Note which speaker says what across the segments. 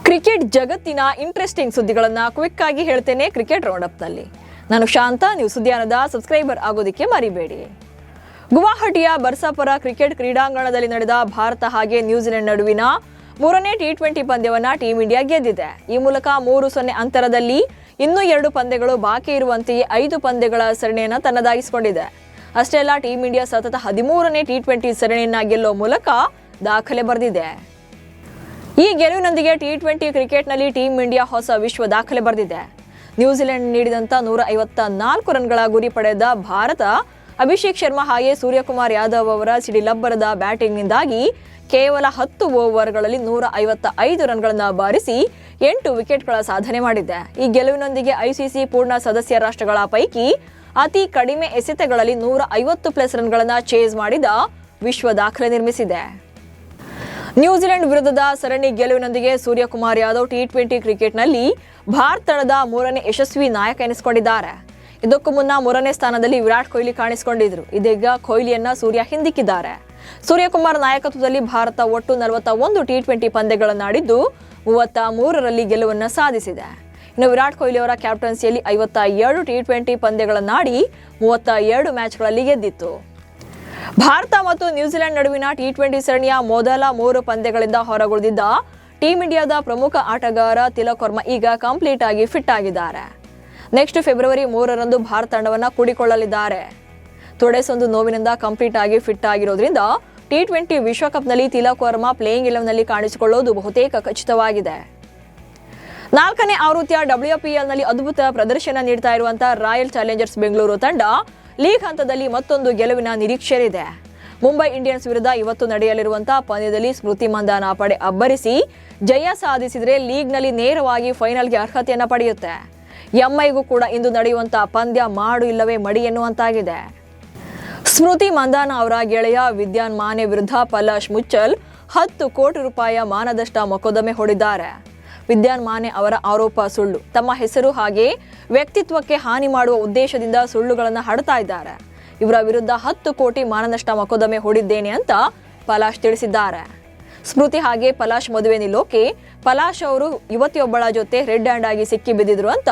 Speaker 1: Cricket ಜಗತ್ತಿನ interesting ಸುದ್ದಿಗಳನ್ನು quick ಆಗಿ ಹೇಳ್ತೇನೆ ಕ್ರಿಕೆಟ್ ರೌಂಡ್ ಅಪ್ ನಲ್ಲಿ. ನಾನು ಶಾಂತ. ನೀವು ಸುದ್ದಿಯಾನದ ಸಬ್ಸ್ಕ್ರೈಬರ್ ಆಗೋದಕ್ಕೆ ಮರಿಬೇಡಿ. ಗುವಾಹಟಿಯ ಬರ್ಸಾಪುರ ಕ್ರಿಕೆಟ್ ಕ್ರೀಡಾಂಗಣದಲ್ಲಿ ನಡೆದ ಭಾರತ ಹಾಗೆ ನ್ಯೂಜಿಲೆಂಡ್ ನಡುವಿನ ಮೂರನೇ ಟಿ20 ಪಂದ್ಯವನ್ನು ಟೀಂ ಇಂಡಿಯಾ ಗೆದ್ದಿದೆ. ಈ ಮೂಲಕ 3-0 ಅಂತರದಲ್ಲಿ ಇನ್ನೂ 2 ಪಂದ್ಯಗಳು ಬಾಕಿ ಇರುವಂತೆಯೇ 5 ಪಂದ್ಯಗಳ ಸರಣಿಯನ್ನು ತನ್ನದಾಗಿಸಿಕೊಂಡಿದೆ. ಅಷ್ಟೇ ಅಲ್ಲ, ಟೀಂ ಇಂಡಿಯಾ ಸತತ 13ನೇ ಟಿ20 ಸರಣಿಯನ್ನ ಗೆಲ್ಲುವ ಮೂಲಕ ದಾಖಲೆ ಬರೆದಿದೆ. ಈ ಗೆಲುವಿನೊಂದಿಗೆ ಟಿ20 ಕ್ರಿಕೆಟ್ನಲ್ಲಿ ಟೀಂ ಇಂಡಿಯಾ ಹೊಸ ವಿಶ್ವ ದಾಖಲೆ ಬರೆದಿದೆ. ನ್ಯೂಜಿಲೆಂಡ್ ನೀಡಿದಂಥ 154 ರನ್ಗಳ ಗುರಿ ಪಡೆದ ಭಾರತ ಅಭಿಷೇಕ್ ಶರ್ಮಾ ಹಾಗೆ ಸೂರ್ಯಕುಮಾರ್ ಯಾದವ್ ಅವರ ಸಿಡಿಲಬ್ಬರದ ಬ್ಯಾಟಿಂಗ್ನಿಂದಾಗಿ ಕೇವಲ 10 ಓವರ್ಗಳಲ್ಲಿ 155 ರನ್ಗಳನ್ನು ಬಾರಿಸಿ 8 ವಿಕೆಟ್ಗಳ ಸಾಧನೆ ಮಾಡಿದೆ. ಈ ಗೆಲುವಿನೊಂದಿಗೆ ಐಸಿಸಿ ಪೂರ್ಣ ಸದಸ್ಯ ರಾಷ್ಟ್ರಗಳ ಪೈಕಿ ಅತಿ ಕಡಿಮೆ ಎಸೆತಗಳಲ್ಲಿ 150+ ರನ್ಗಳನ್ನು ಚೇಸ್ ಮಾಡಿದ ವಿಶ್ವ ದಾಖಲೆ ನಿರ್ಮಿಸಿದೆ. ನ್ಯೂಜಿಲೆಂಡ್ ವಿರುದ್ಧದ ಸರಣಿ ಗೆಲುವಿನೊಂದಿಗೆ ಸೂರ್ಯಕುಮಾರ್ ಯಾದವ್ ಟಿ20 ಕ್ರಿಕೆಟ್ನಲ್ಲಿ ಭಾರತ ತಂಡದ 3ನೇ ಯಶಸ್ವಿ ನಾಯಕ ಎನಿಸಿಕೊಂಡಿದ್ದಾರೆ. ಇದಕ್ಕೂ ಮುನ್ನ 3ನೇ ಸ್ಥಾನದಲ್ಲಿ ವಿರಾಟ್ ಕೊಹ್ಲಿ ಕಾಣಿಸಿಕೊಂಡಿದ್ರು. ಇದೀಗ ಕೊಹ್ಲಿಯನ್ನ ಸೂರ್ಯ ಹಿಂದಿಕ್ಕಿದ್ದಾರೆ. ಸೂರ್ಯಕುಮಾರ್ ನಾಯಕತ್ವದಲ್ಲಿ ಭಾರತ ಒಟ್ಟು 41 ಟಿ20 ಪಂದ್ಯಗಳನ್ನಾಡಿದ್ದು 33ರಲ್ಲಿ ಗೆಲುವನ್ನು ಸಾಧಿಸಿದೆ. ಇನ್ನು ವಿರಾಟ್ ಕೊಹ್ಲಿ ಅವರ ಕ್ಯಾಪ್ಟನ್ಸಿಯಲ್ಲಿ 57 ಟಿ20 ಪಂದ್ಯಗಳನ್ನಾಡಿ 32 ಮ್ಯಾಚ್ಗಳಲ್ಲಿ ಗೆದ್ದಿತ್ತು. ಭಾರತ ಮತ್ತು ನ್ಯೂಜಿಲೆಂಡ್ ನಡುವಿನ ಟಿ20 ಸರಣಿಯ ಮೊದಲ 3 ಪಂದ್ಯಗಳಿಂದ ಹೊರಗುಳಿದಿದ್ದ ಟೀಂ ಇಂಡಿಯಾದ ಪ್ರಮುಖ ಆಟಗಾರ ತಿಲಕ್ ವರ್ಮಾ ಈಗ ಕಂಪ್ಲೀಟ್ ಆಗಿ ಫಿಟ್ ಆಗಿದ್ದಾರೆ. ನೆಕ್ಸ್ಟ್ ಫೆಬ್ರವರಿ 3ರಂದು ಭಾರತ ತಂಡವನ್ನು ಕೂಡಿಕೊಳ್ಳಲಿದ್ದಾರೆ. ತೊಡೆಸೊಂದು ನೋವಿನಿಂದ ಕಂಪ್ಲೀಟ್ ಆಗಿ ಫಿಟ್ ಆಗಿರೋದ್ರಿಂದ ಟಿ20 ವಿಶ್ವಕಪ್ನಲ್ಲಿ ತಿಲಕ್ ವರ್ಮಾ ಪ್ಲೇಯಿಂಗ್ 11ನಲ್ಲಿ ಕಾಣಿಸಿಕೊಳ್ಳುವುದು ಬಹುತೇಕ ಖಚಿತವಾಗಿದೆ. 4ನೇ ಆವೃತ್ತಿಯ WPLನಲ್ಲಿ ಅದ್ಭುತ ಪ್ರದರ್ಶನ ನೀಡ್ತಾ ಇರುವಂತಹ ರಾಯಲ್ ಚಾಲೆಂಜರ್ಸ್ ಬೆಂಗಳೂರು ತಂಡ ಲೀಗ್ ಹಂತದಲ್ಲಿ ಮತ್ತೊಂದು ಗೆಲುವಿನ ನಿರೀಕ್ಷೆಯಿದೆ. ಮುಂಬೈ ಇಂಡಿಯನ್ಸ್ ವಿರುದ್ಧ ಇವತ್ತು ನಡೆಯಲಿರುವಂತಹ ಪಂದ್ಯದಲ್ಲಿ ಸ್ಮೃತಿ ಮಂದಾನ ಪಡೆ ಅಬ್ಬರಿಸಿ ಜಯ ಸಾಧಿಸಿದರೆ ಲೀಗ್ನಲ್ಲಿ ನೇರವಾಗಿ ಫೈನಲ್ಗೆ ಅರ್ಹತೆಯನ್ನು ಪಡೆಯುತ್ತೆ. ಎಂಐಗೂ ಕೂಡ ಇಂದು ನಡೆಯುವಂತಹ ಪಂದ್ಯ ಮಾಡು ಇಲ್ಲವೇ ಮಡಿ ಎನ್ನುವಂತಾಗಿದೆ. ಸ್ಮೃತಿ ಮಂದಾನ ಅವರ ಗೆಳೆಯ ವಿದ್ಯಾನ್ ಮಾನೆ ವಿರುದ್ಧ ಪಲಾಶ್ ಮುಚ್ಚಲ್ 10 ಕೋಟಿ ರೂಪಾಯಿ ಮಾನನಷ್ಟ ಮೊಕದ್ದಮೆ ಹೂಡಿದ್ದಾರೆ. ವಿದ್ಯಾನ್ ಮಾನೆ ಅವರ ಆರೋಪ ಸುಳ್ಳು. ತಮ್ಮ ಹೆಸರು ಹಾಗೆ ವ್ಯಕ್ತಿತ್ವಕ್ಕೆ ಹಾನಿ ಮಾಡುವ ಉದ್ದೇಶದಿಂದ ಸುಳ್ಳುಗಳನ್ನು ಹಡ್ತಾ ಇದ್ದಾರೆ. ಇವರ ವಿರುದ್ಧ 10 ಕೋಟಿ ಮಾನನಷ್ಟ ಮೊಕದ್ದಮೆ ಹೂಡಿದ್ದೇನೆ ಅಂತ ಪಲಾಶ್ ತಿಳಿಸಿದ್ದಾರೆ. ಸ್ಮೃತಿ ಹಾಗೆ ಪಲಾಶ್ ಮದುವೆ ನಿಲ್ಲೋಕೆ ಪಲಾಶ್ ಅವರು ಯುವತಿಯೊಬ್ಬಳ ಜೊತೆ ರೆಡ್ ಹ್ಯಾಂಡ್ ಆಗಿ ಸಿಕ್ಕಿ ಬಿದ್ದಿದ್ರು ಅಂತ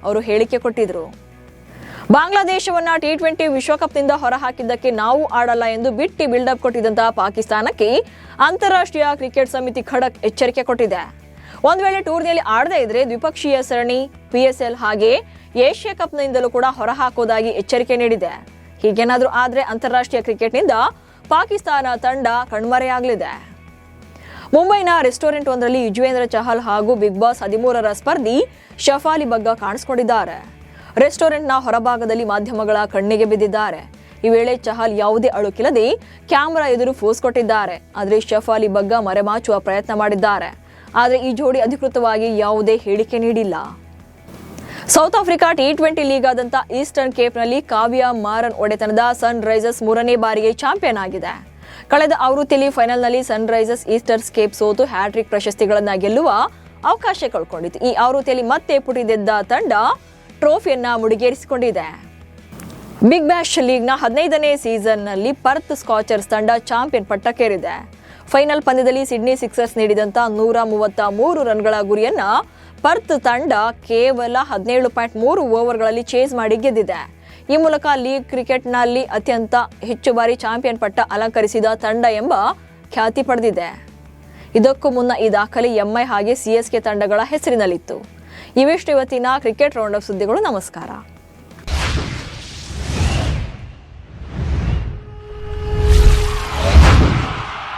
Speaker 1: ಅವರು ಹೇಳಿಕೆ ಕೊಟ್ಟಿದ್ರು. ಬಾಂಗ್ಲಾದೇಶವನ್ನ ಟಿ20 ವಿಶ್ವಕಪ್ನಿಂದ ಹೊರಹಾಕಿದ್ದಕ್ಕೆ ನಾವು ಆಡಲ್ಲ ಎಂದು ಬಿಟ್ಟಿ ಬಿಲ್ಡಪ್ ಕೊಟ್ಟಿದ್ದಂತಹ ಪಾಕಿಸ್ತಾನಕ್ಕೆ ಅಂತಾರಾಷ್ಟ್ರೀಯ ಕ್ರಿಕೆಟ್ ಸಮಿತಿ ಖಡಕ್ ಎಚ್ಚರಿಕೆ ಕೊಟ್ಟಿದೆ. ಒಂದು ವೇಳೆ ಟೂರ್ನಿಯಲ್ಲಿ ಆಡದೇ ಇದ್ರೆ ದ್ವಿಪಕ್ಷೀಯ ಸರಣಿ, PSL ಹಾಗೆ ಏಷ್ಯಾ ಕಪ್ನಿಂದಲೂ ಕೂಡ ಹೊರಹಾಕೋದಾಗಿ ಎಚ್ಚರಿಕೆ ನೀಡಿದೆ. ಹೀಗೇನಾದ್ರೂ ಆದ್ರೆ ಅಂತಾರಾಷ್ಟ್ರೀಯ ಕ್ರಿಕೆಟ್ನಿಂದ ಪಾಕಿಸ್ತಾನ ತಂಡ ಕಣ್ಮರೆಯಾಗಲಿದೆ. ಮುಂಬೈನ ರೆಸ್ಟೋರೆಂಟ್ ಒಂದರಲ್ಲಿ ಯುಜ್ವೇಂದ್ರ ಚಹಲ್ ಹಾಗೂ ಬಿಗ್ ಬಾಸ್ 13ರ ಸ್ಪರ್ಧಿ ಶಫಾಲಿ ಬಗ್ಗಾ ಕಾಣಿಸಿಕೊಂಡಿದ್ದಾರೆ. ರೆಸ್ಟೋರೆಂಟ್ನ ಹೊರಭಾಗದಲ್ಲಿ ಮಾಧ್ಯಮಗಳ ಕಣ್ಣಿಗೆ ಬಿದ್ದಿದ್ದಾರೆ. ಈ ವೇಳೆ ಚಹಲ್ ಯಾವುದೇ ಅಳುಕಿಲ್ಲದೆ ಕ್ಯಾಮೆರಾ ಎದುರು ಫೋಸ್ ಕೊಟ್ಟಿದ್ದಾರೆ. ಆದರೆ ಶಫಾಲಿ ಬಗ್ಗಾ ಮರೆಮಾಚುವ ಪ್ರಯತ್ನ ಮಾಡಿದ್ದಾರೆ. ಆದರೆ ಈ ಜೋಡಿ ಅಧಿಕೃತವಾಗಿ ಯಾವುದೇ ಹೇಳಿಕೆ ನೀಡಿಲ್ಲ. ಸೌತ್ ಆಫ್ರಿಕಾ ಟಿ20 ಲೀಗ್ ಆದಂಥ ಈಸ್ಟರ್ನ್ ಕೇಪ್ನಲ್ಲಿ ಕಾವ್ಯ ಮಾರನ್ ಒಡೆತನದ ಸನ್ ರೈಸರ್ಸ್ 3ನೇ ಬಾರಿಗೆ ಚಾಂಪಿಯನ್ ಆಗಿದೆ. ಕಳೆದ ಆವೃತ್ತಿಯಲ್ಲಿ ಫೈನಲ್ನಲ್ಲಿ ಸನ್ ರೈಸರ್ಸ್ ಈಸ್ಟರ್ನ್ ಕೇಪ್ ಸೋತು ಹ್ಯಾಟ್ರಿಕ್ ಪ್ರಶಸ್ತಿಗಳನ್ನು ಗೆಲ್ಲುವ ಅವಕಾಶ ಕಳ್ಕೊಂಡಿತ್ತು. ಈ ಆವೃತ್ತಿಯಲ್ಲಿ ಮತ್ತೆ ಪುಟಿದೆದ್ದ ತಂಡ ಟ್ರೋಫಿಯನ್ನ ಮುಡಿಗೇರಿಸಿಕೊಂಡಿದೆ. ಬಿಗ್ ಬ್ಯಾಶ್ ಲೀಗ್ನ 15ನೇ ಸೀಸನ್ನಲ್ಲಿ ಪರ್ತ್ ಸ್ಕಾಚರ್ಸ್ ತಂಡ ಚಾಂಪಿಯನ್ ಪಟ್ಟಕ್ಕೇರಿದೆ. ಫೈನಲ್ ಪಂದ್ಯದಲ್ಲಿ ಸಿಡ್ನಿ ಸಿಕ್ಸರ್ಸ್ ನೀಡಿದಂಥ 133 ರನ್ಗಳ ಗುರಿಯನ್ನ ಪರ್ತ್ ತಂಡ ಕೇವಲ 17.3 ಓವರ್ಗಳಲ್ಲಿ ಚೇಸ್ ಮಾಡಿ ಗೆದ್ದಿದೆ. ಈ ಮೂಲಕ ಲೀಗ್ ಕ್ರಿಕೆಟ್ನಲ್ಲಿ ಅತ್ಯಂತ ಹೆಚ್ಚು ಬಾರಿ ಚಾಂಪಿಯನ್ ಪಟ್ಟ ಅಲಂಕರಿಸಿದ ತಂಡ ಎಂಬ ಖ್ಯಾತಿ ಪಡೆದಿದೆ. ಇದಕ್ಕೂ ಮುನ್ನ ಈ ದಾಖಲೆ ಎಂಐ ಹಾಗೆ CSK ತಂಡಗಳ ಹೆಸರಿನಲ್ಲಿತ್ತು. ಇವಿಷ್ಟು ಇವತ್ತಿನ ಕ್ರಿಕೆಟ್ ರೌಂಡ್ ಅಪ್ ಸುದ್ದಿಗಳು. ನಮಸ್ಕಾರ.